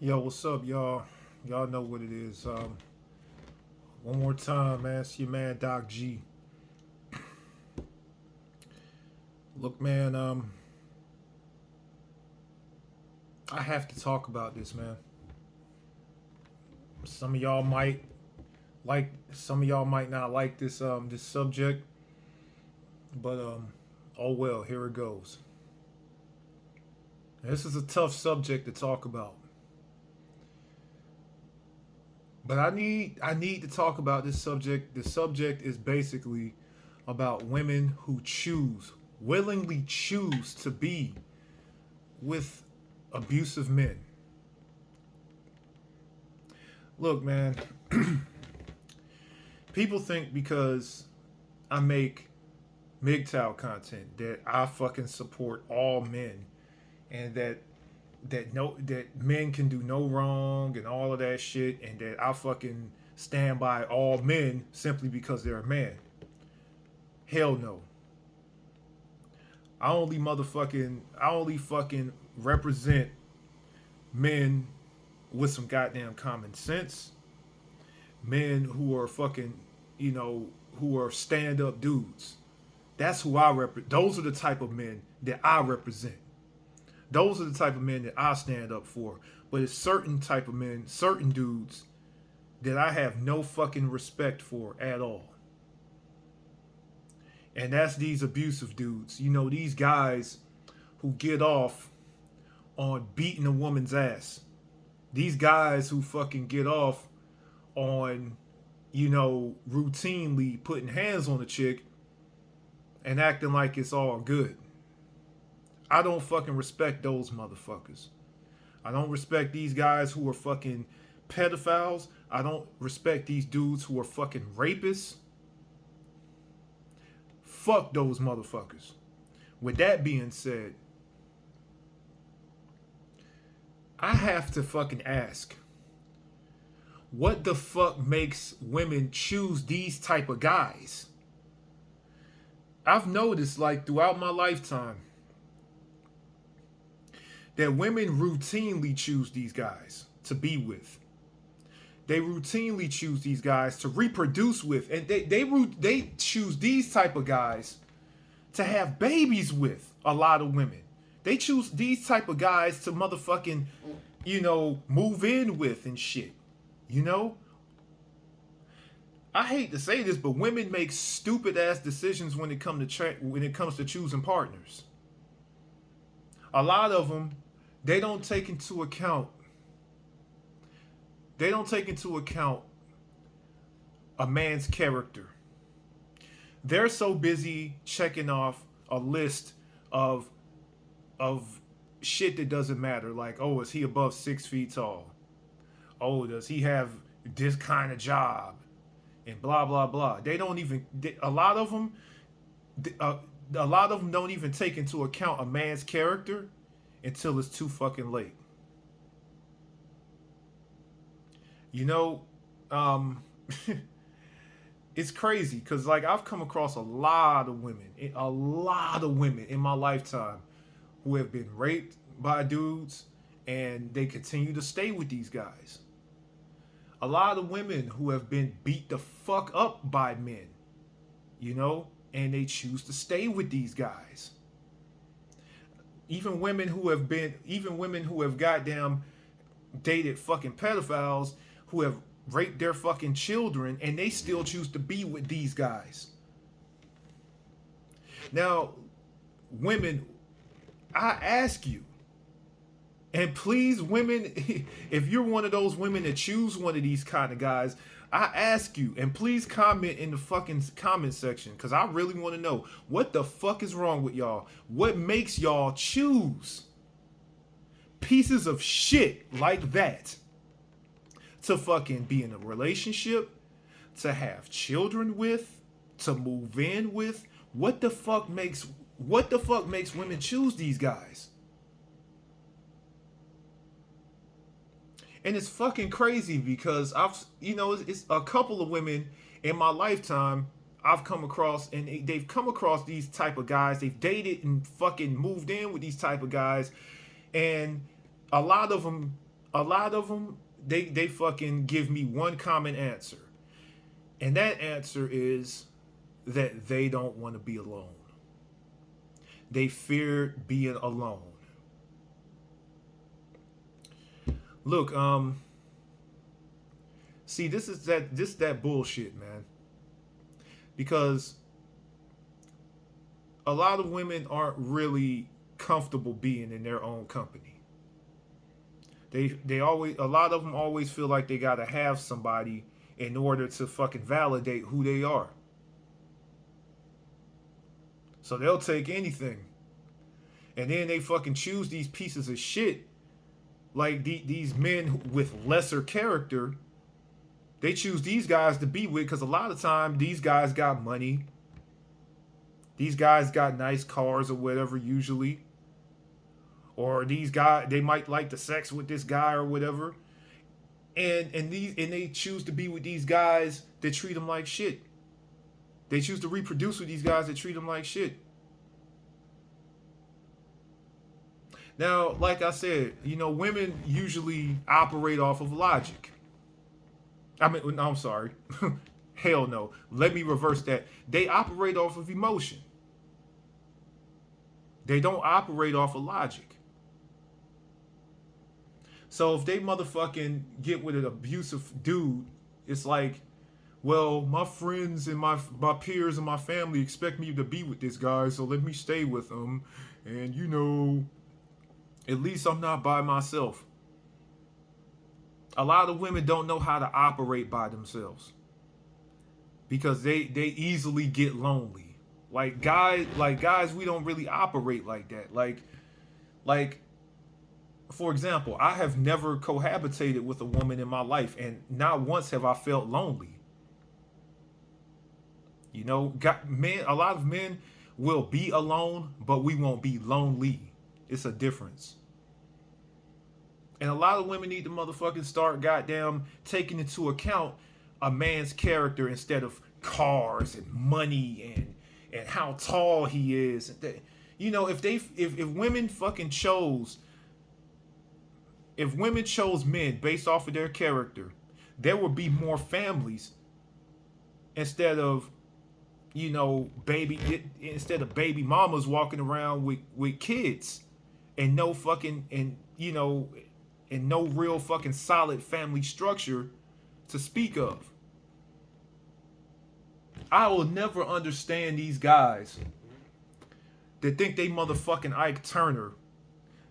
Yo, what's up, y'all? Y'all know what it is. One more time, man. It's your man Doc G. Look, man. I have to talk about this, man. Some of y'all might like. Some of y'all might not like this subject, but oh well. Here it goes. This is a tough subject to talk about, but I need to talk about this subject. The subject is basically about women who willingly choose to be with abusive men. Look, man, people think because I make MGTOW content that I fucking support all men and that men can do no wrong and all of that shit and that I fucking stand by all men simply because they're a man. Hell no. I only fucking represent men with some goddamn common sense, men who are fucking, you know, who are stand up dudes. That's who I represent. Those are the type of men that I represent. Those are the type of men that I stand up for. But it's certain type of men, certain dudes that I have no fucking respect for at all. And that's these abusive dudes. You know, these guys who get off on beating a woman's ass. These guys who fucking get off on, routinely putting hands on a chick and acting like it's all good. I don't fucking respect those motherfuckers. I don't respect these guys who are fucking pedophiles. I don't respect these dudes who are fucking rapists. Fuck those motherfuckers. With that being said, I have to fucking ask, what the fuck makes women choose these type of guys? I've noticed, like, throughout my lifetime that women routinely choose these guys to be with. They routinely choose these guys to reproduce with, and they choose these type of guys to have babies with. A lot of women, they choose these type of guys to motherfucking, move in with and shit. You know, I hate to say this, but women make stupid ass decisions when it comes to choosing partners. A lot of them, they don't take into account. They don't take into account a man's character. They're so busy checking off a list of of shit that doesn't matter. Like, oh, is he above 6 feet tall? Oh, does he have this kind of job? And blah blah blah. They don't even. A lot of them. Uh, a lot of them don't even take into account a man's character until it's too fucking late. You know, um, it's crazy because like I've come across a lot of women in my lifetime who have been raped by dudes and they continue to stay with these guys. A lot of women who have been beat the fuck up by men, and they choose to stay with these guys. Even women who have goddamn dated fucking pedophiles who have raped their fucking children and they still choose to be with these guys. Now, women, I ask you, and please, women, if you're one of those women that choose one of these kind of guys, I ask you, and please comment in the fucking comment section, because I really want to know what the fuck is wrong with y'all. What makes y'all choose pieces of shit like that to fucking be in a relationship, to have children with, to move in with? What the fuck makes women choose these guys? And it's fucking crazy because it's a couple of women in my lifetime I've come across, and they've come across these type of guys. They've dated and fucking moved in with these type of guys, and a lot of them A lot of them, they fucking give me one common answer. And that answer is that they don't want to be alone. They fear being alone. Look, see, this is that bullshit, man. Because a lot of women aren't really comfortable being in their own company. They always, a lot of them always feel like they gotta have somebody in order to fucking validate who they are. So they'll take anything. And then they fucking choose these pieces of shit, like these men with lesser character. They choose these guys to be with because a lot of time these guys got money. These guys got nice cars or whatever usually. Or these guys, they might like the sex with this guy or whatever. And they choose to be with these guys that treat them like shit. They choose to reproduce with these guys that treat them like shit. Now, like I said, women usually operate off of logic. No, I'm sorry. Hell no. Let me reverse that. They operate off of emotion. They don't operate off of logic. So if they motherfucking get with an abusive dude, it's like, well, my friends and my peers and my family expect me to be with this guy, so let me stay with him. And at least I'm not by myself. A lot of women don't know how to operate by themselves because they easily get lonely. Like guys, we don't really operate like that. Like for example, I have never cohabitated with a woman in my life, and not once have I felt lonely. A lot of men will be alone, but we won't be lonely. It's a difference. And a lot of women need to motherfucking start goddamn taking into account a man's character instead of cars and money and how tall he is. If women fucking chose, if women chose men based off of their character, there would be more families instead of baby mamas walking around with kids and no fucking and no real fucking solid family structure to speak of. I will never understand these guys that think they motherfucking Ike Turner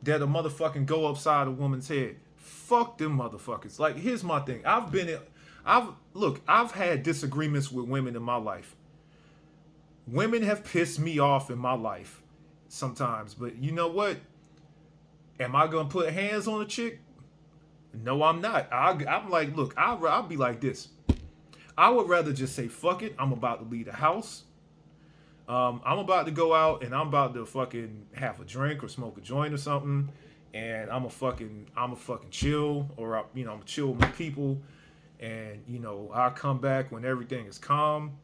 that'll motherfucking go upside a woman's head. Fuck them motherfuckers. Like, here's my thing. I've had disagreements with women in my life. Women have pissed me off in my life sometimes, but you know what? Am I gonna put hands on a chick? No, I'm not. I'm like, look, I'll be like this. I would rather just say, fuck it. I'm about to leave the house. I'm about to go out and I'm about to fucking have a drink or smoke a joint or something. And I'm a fucking chill, or I'm gonna chill with my people. And I'll come back when everything is calm.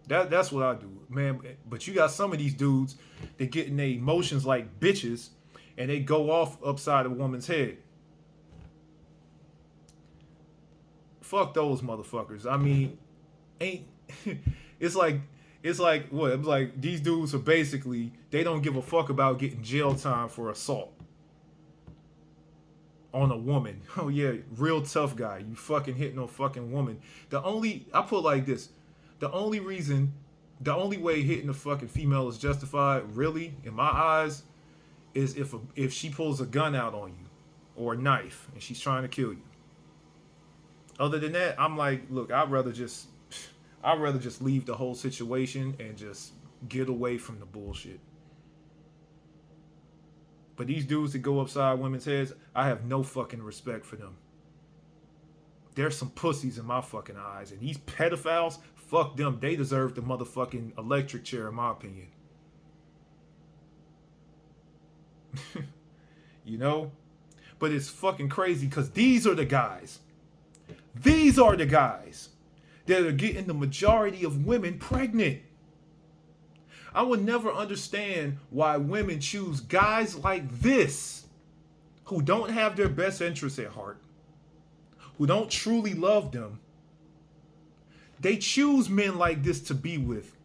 That's what I do, man. But you got some of these dudes that get in their emotions like bitches, and they go off upside a woman's head. Fuck those motherfuckers. I mean, it's like what? It's like these dudes are basically, they don't give a fuck about getting jail time for assault on a woman. Oh yeah, real tough guy. You fucking hitting no fucking woman. I put it like this. The only way hitting a fucking female is justified, really, in my eyes, is if she pulls a gun out on you or a knife and she's trying to kill you. Other than that, I'm like, look, I'd rather just leave the whole situation and just get away from the bullshit. But these dudes that go upside women's heads, I have no fucking respect for them. There's some pussies in my fucking eyes, and these pedophiles, fuck them. They deserve the motherfucking electric chair, in my opinion. But it's fucking crazy because these are the guys that are getting the majority of women pregnant. I would never understand why women choose guys like this who don't have their best interests at heart, who don't truly love them, they choose men like this to be with.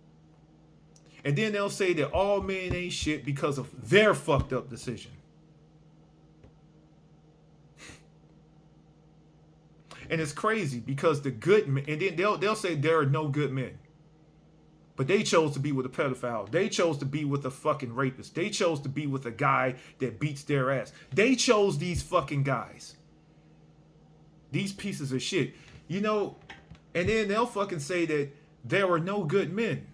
And then they'll say that all men ain't shit because of their fucked up decision. And it's crazy because the good men, and then they'll say there are no good men. But they chose to be with a pedophile. They chose to be with a fucking rapist. They chose to be with a guy that beats their ass. They chose these fucking guys. These pieces of shit. You know, and then they'll fucking say that there are no good men.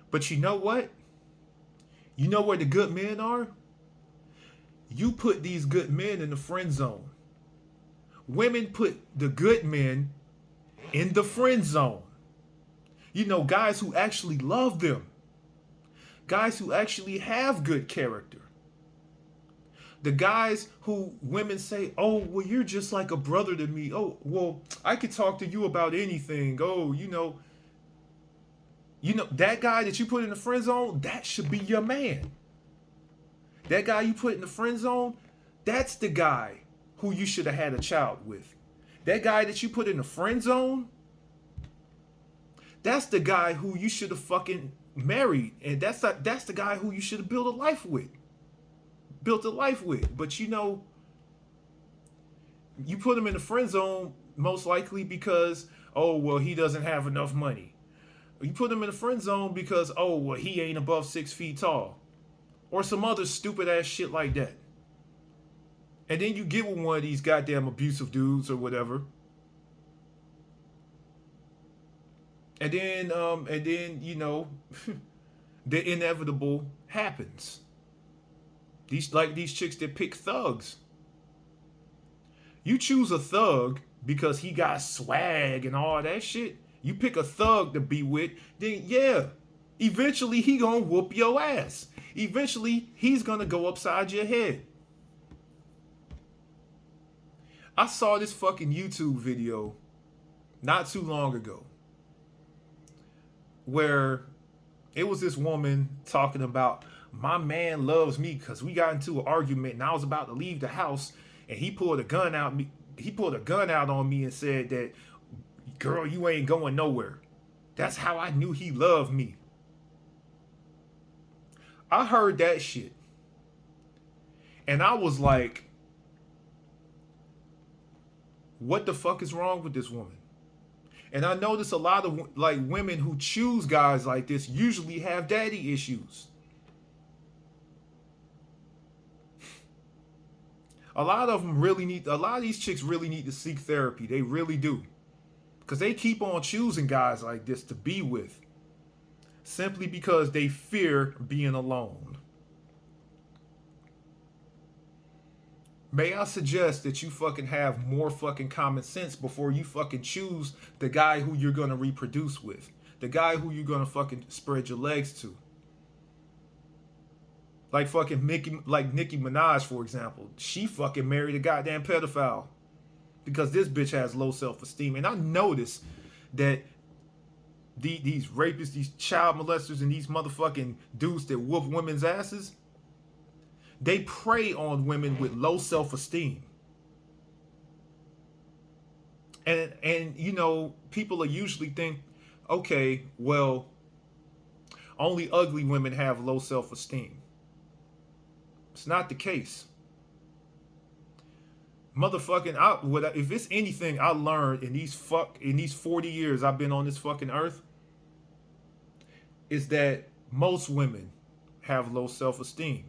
But you know what? You know where the good men are? You put these good men in the friend zone. Women put the good men in the friend zone. You know, guys who actually love them. Guys who actually have good character. The guys who women say, oh, well, you're just like a brother to me. Oh, well, I could talk to you about anything. Oh, you know, that guy that you put in the friend zone, that should be your man. That guy you put in the friend zone, that's the guy who you should have had a child with. That guy that you put in the friend zone, that's the guy who you should have fucking married. And that's the guy who you should have built a life with. But you know, you put him in the friend zone most likely because, oh, well, he doesn't have enough money. You put him in the friend zone because, oh, well, he ain't above 6 feet tall. Or some other stupid ass shit like that. And then you get with one of these goddamn abusive dudes or whatever. And then, you know, the inevitable happens. These chicks that pick thugs. You choose a thug because he got swag and all that shit. You pick a thug to be with, then yeah, eventually he gonna whoop your ass. Eventually he's gonna go upside your head. I saw this fucking YouTube video not too long ago where it was this woman talking about, my man loves me because we got into an argument and I was about to leave the house and he pulled a gun out on me and said that, girl, you ain't going nowhere. That's how I knew he loved me. I heard that shit. And I was like, what the fuck is wrong with this woman? And I notice a lot of like women who choose guys like this usually have daddy issues. A lot of these chicks really need to seek therapy. They really do. Because they keep on choosing guys like this to be with. Simply because they fear being alone. May I suggest that you fucking have more fucking common sense before you fucking choose the guy who you're gonna reproduce with. The guy who you're gonna fucking spread your legs to. Like fucking Nicki Minaj, for example. She fucking married a goddamn pedophile. Because this bitch has low self-esteem. And I noticed that these rapists, these child molesters, and these motherfucking dudes that whoop women's asses, they prey on women with low self-esteem. And you know, people usually think, okay, well, only ugly women have low self-esteem. It's not the case. Motherfucking, if it's anything I learned in these 40 years I've been on this fucking earth, is that most women have low self-esteem.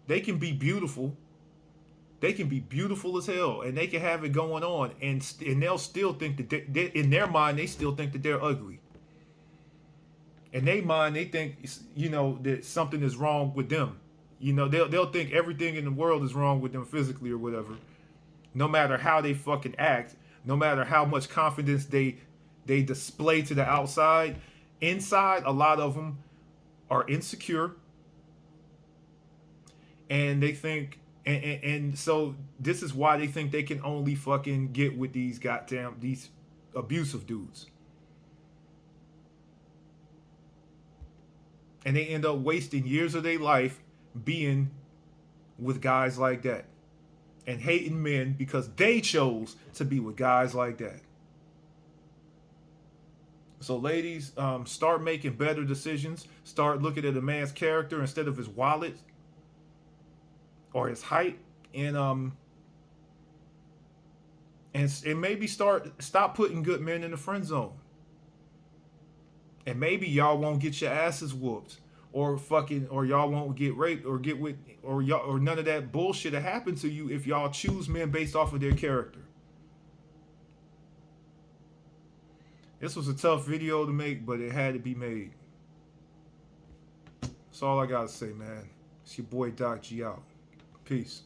They can be beautiful. They can be beautiful as hell, and they can have it going on, and they'll still think that in their mind they still think that they're ugly. In their mind, they think, you know, that something is wrong with them. You know, they'll think everything in the world is wrong with them physically or whatever. No matter how they fucking act, no matter how much confidence they display to the outside, inside, a lot of them are insecure. And they think, and so this is why they think they can only fucking get with these abusive dudes. And they end up wasting years of their life being with guys like that and hating men because they chose to be with guys like that. So, ladies, start making better decisions. Start looking at a man's character instead of his wallet or his height, and maybe stop putting good men in the friend zone. And maybe y'all won't get your asses whooped, or y'all won't get raped, or get with, or y'all, or none of that bullshit that happen to you if y'all choose men based off of their character. This was a tough video to make, but it had to be made. That's all I gotta say, man. It's your boy Doc G out. Peace.